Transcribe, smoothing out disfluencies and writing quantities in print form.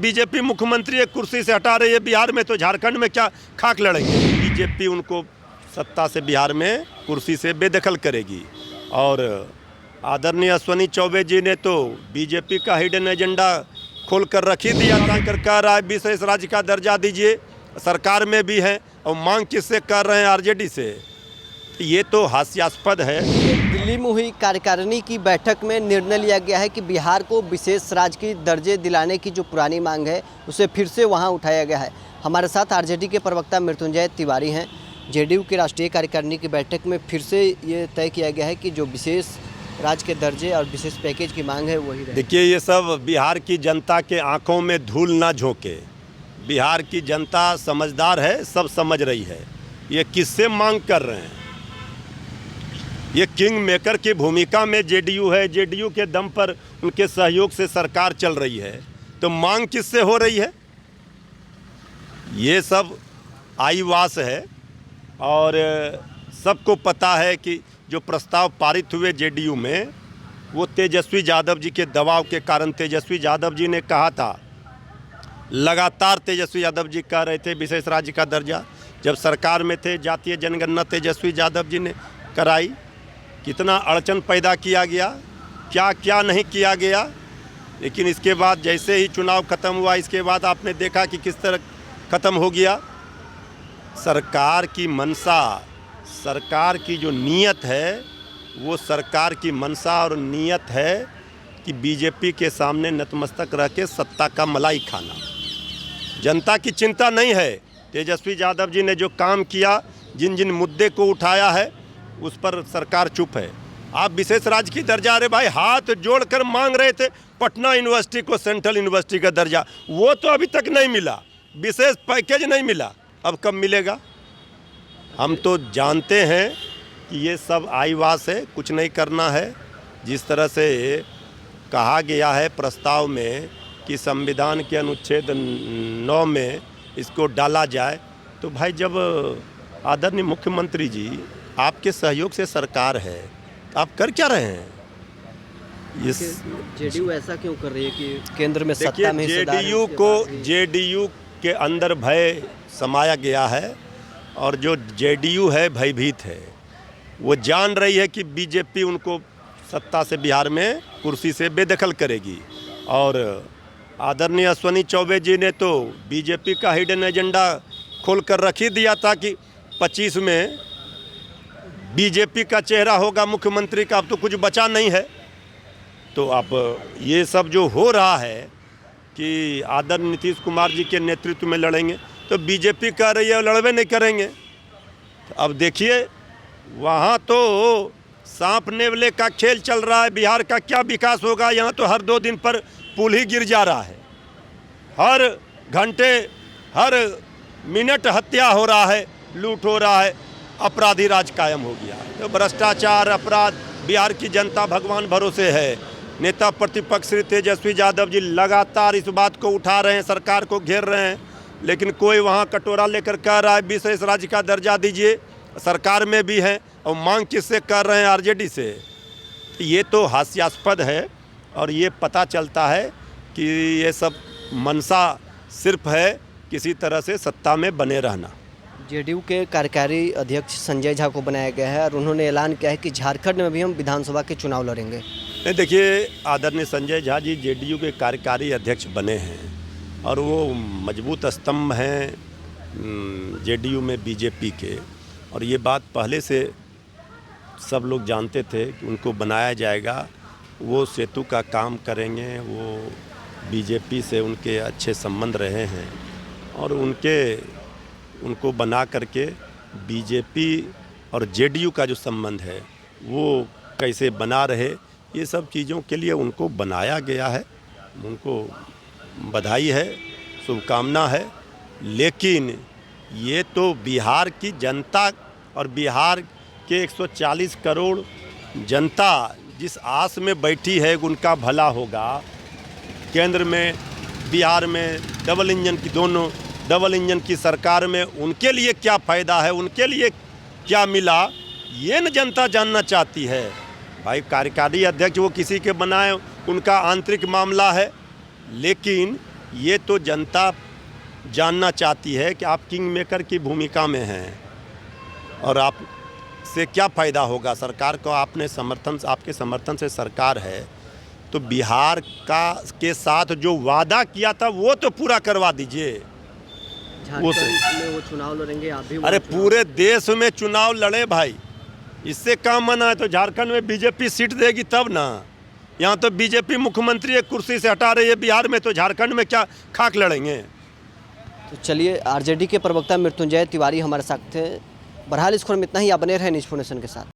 BJP मुख्यमंत्री एक कुर्सी से हटा रही है बिहार में, तो झारखंड में क्या खाक लड़ेंगे। बीजेपी उनको सत्ता से बिहार में कुर्सी से बेदखल करेगी। और आदरणीय अश्विनी चौबे जी ने तो बीजेपी का हिडन एजेंडा खोल कर रख ही दिया था, कह रहा है विशेष राज्य का दर्जा दीजिए, सरकार में भी है, और मांग किससे कर रहे हैं, आरजेडी से। ये तो हास्यास्पद है। दिल्ली में हुई कार्यकारिणी की बैठक में निर्णय लिया गया है कि बिहार को विशेष राज्य की दर्जे दिलाने की जो पुरानी मांग है उसे फिर से वहां उठाया गया है। हमारे साथ आरजेडी के प्रवक्ता मृत्युंजय तिवारी हैं। जेडीयू की राष्ट्रीय कार्यकारिणी की बैठक में फिर से ये तय किया गया है कि जो विशेष राज्य के दर्जे और विशेष पैकेज की मांग है वही रहे। देखिए, ये सब बिहार की जनता के आंखों में धूल ना झोंके। बिहार की जनता समझदार है, सब समझ रही है ये किससे मांग कर रहे हैं। ये किंग मेकर की भूमिका में जेडीयू है, जेडीयू के दम पर उनके सहयोग से सरकार चल रही है, तो मांग किससे हो रही है। ये सब आईवास है और सबको पता है कि जो प्रस्ताव पारित हुए जेडीयू में वो तेजस्वी यादव जी के दबाव के कारण। तेजस्वी यादव जी ने कहा था, लगातार तेजस्वी यादव जी कह रहे थे विशेष राज्य का दर्जा। जब सरकार में थे जातीय जनगणना तेजस्वी यादव जी ने कराई, कितना अड़चन पैदा किया गया, क्या क्या नहीं किया गया। लेकिन इसके बाद जैसे ही चुनाव ख़त्म हुआ, इसके बाद आपने देखा कि किस तरह ख़त्म हो गया। सरकार की मंशा, सरकार की जो नीयत है, वो सरकार की मंशा और नीयत है कि बीजेपी के सामने नतमस्तक रह के सत्ता का मलाई खाना। जनता की चिंता नहीं है। तेजस्वी यादव जी ने जो काम किया, जिन जिन मुद्दे को उठाया है, उस पर सरकार चुप है। आप विशेष राज्य की दर्जा, अरे भाई हाथ जोड़कर मांग रहे थे पटना यूनिवर्सिटी को सेंट्रल यूनिवर्सिटी का दर्जा, वो तो अभी तक नहीं मिला। विशेष पैकेज नहीं मिला, अब कब मिलेगा। हम तो जानते हैं कि ये सब आईवास है, कुछ नहीं करना है। जिस तरह से कहा गया है प्रस्ताव में कि संविधान के अनुच्छेद 9 में इसको डाला जाए, तो भाई जब आदरणीय मुख्यमंत्री जी आपके सहयोग से सरकार है, आप कर क्या रहे हैं। इस जेडीयू ऐसा क्यों कर रही है कि केंद्र में सत्ता में जेडीयू को, जेडीयू के अंदर भय समाया गया है और जो जेडीयू है भयभीत है। वो जान रही है कि बीजेपी उनको सत्ता से बिहार में कुर्सी से बेदखल करेगी। और आदरणीय अश्विनी चौबे जी ने तो बीजेपी का हिडन एजेंडा खोल कर रख ही दिया था कि 25 में बीजेपी का चेहरा होगा मुख्यमंत्री का। अब तो कुछ बचा नहीं है। तो अब ये सब जो हो रहा है कि आदरणीय नीतीश कुमार जी के नेतृत्व में लड़ेंगे, तो बीजेपी कह रही है लड़वे नहीं करेंगे। तो अब देखिए, वहाँ तो सांप नेवले का खेल चल रहा है। बिहार का क्या विकास होगा। यहाँ तो हर 2 दिन पर पुल ही गिर जा रहा है, हर घंटे हर मिनट हत्या हो रहा है, लूट हो रहा है, अपराधी राज कायम हो गया। तो भ्रष्टाचार, अपराध, बिहार की जनता भगवान भरोसे है। नेता प्रतिपक्ष श्री तेजस्वी यादव जी लगातार इस बात को उठा रहे हैं, सरकार को घेर रहे हैं, लेकिन कोई वहाँ कटोरा लेकर कह रहा है विशेष राज्य का दर्जा दीजिए, सरकार में भी है, और मांग किससे कर रहे हैं, आरजेडी से। ये तो हास्यास्पद है और ये पता चलता है कि ये सब मंशा सिर्फ है किसी तरह से सत्ता में बने रहना। जेडीयू के कार्यकारी अध्यक्ष संजय झा को बनाया गया है और उन्होंने ऐलान किया है कि झारखंड में भी हम विधानसभा के चुनाव लड़ेंगे। नहीं, देखिए, आदरणीय संजय झा जी जेडीयू के कार्यकारी अध्यक्ष बने हैं और वो मजबूत स्तंभ हैं जेडीयू में बीजेपी के। और ये बात पहले से सब लोग जानते थे कि उनको बनाया जाएगा। वो सेतु का काम करेंगे, वो बीजेपी से उनके अच्छे संबंध रहे हैं और उनको बना करके बीजेपी और जेडीयू का जो संबंध है वो कैसे बना रहे, ये सब चीज़ों के लिए उनको बनाया गया है। उनको बधाई है, शुभकामना है। लेकिन ये तो बिहार की जनता और बिहार के 140 करोड़ जनता जिस आस में बैठी है उनका भला होगा। केंद्र में, बिहार में डबल इंजन की सरकार में उनके लिए क्या फ़ायदा है, उनके लिए क्या मिला, ये न जनता जानना चाहती है। भाई कार्यकारी अध्यक्ष वो किसी के बनाए, उनका आंतरिक मामला है, लेकिन ये तो जनता जानना चाहती है कि आप किंग मेकर की भूमिका में हैं और आप से क्या फ़ायदा होगा। सरकार को आपने आपके समर्थन से सरकार है, तो बिहार के साथ जो वादा किया था वो तो पूरा करवा दीजिए। झारखंड में वो चुनाव लड़ेंगे, आप भी अरे पूरे देश में चुनाव लड़े भाई, इससे काम मना है। तो झारखंड में बीजेपी सीट देगी तब ना। यहाँ तो बीजेपी मुख्यमंत्री एक कुर्सी से हटा रही है, बिहार में तो झारखंड में क्या खाक लड़ेंगे। तो चलिए, आरजेडी के प्रवक्ता मृत्युंजय तिवारी हमारे साथ थे। बहरहाल इस खबर में इतना ही। आप बने रहे न्यूज़ फाउंडेशन के साथ।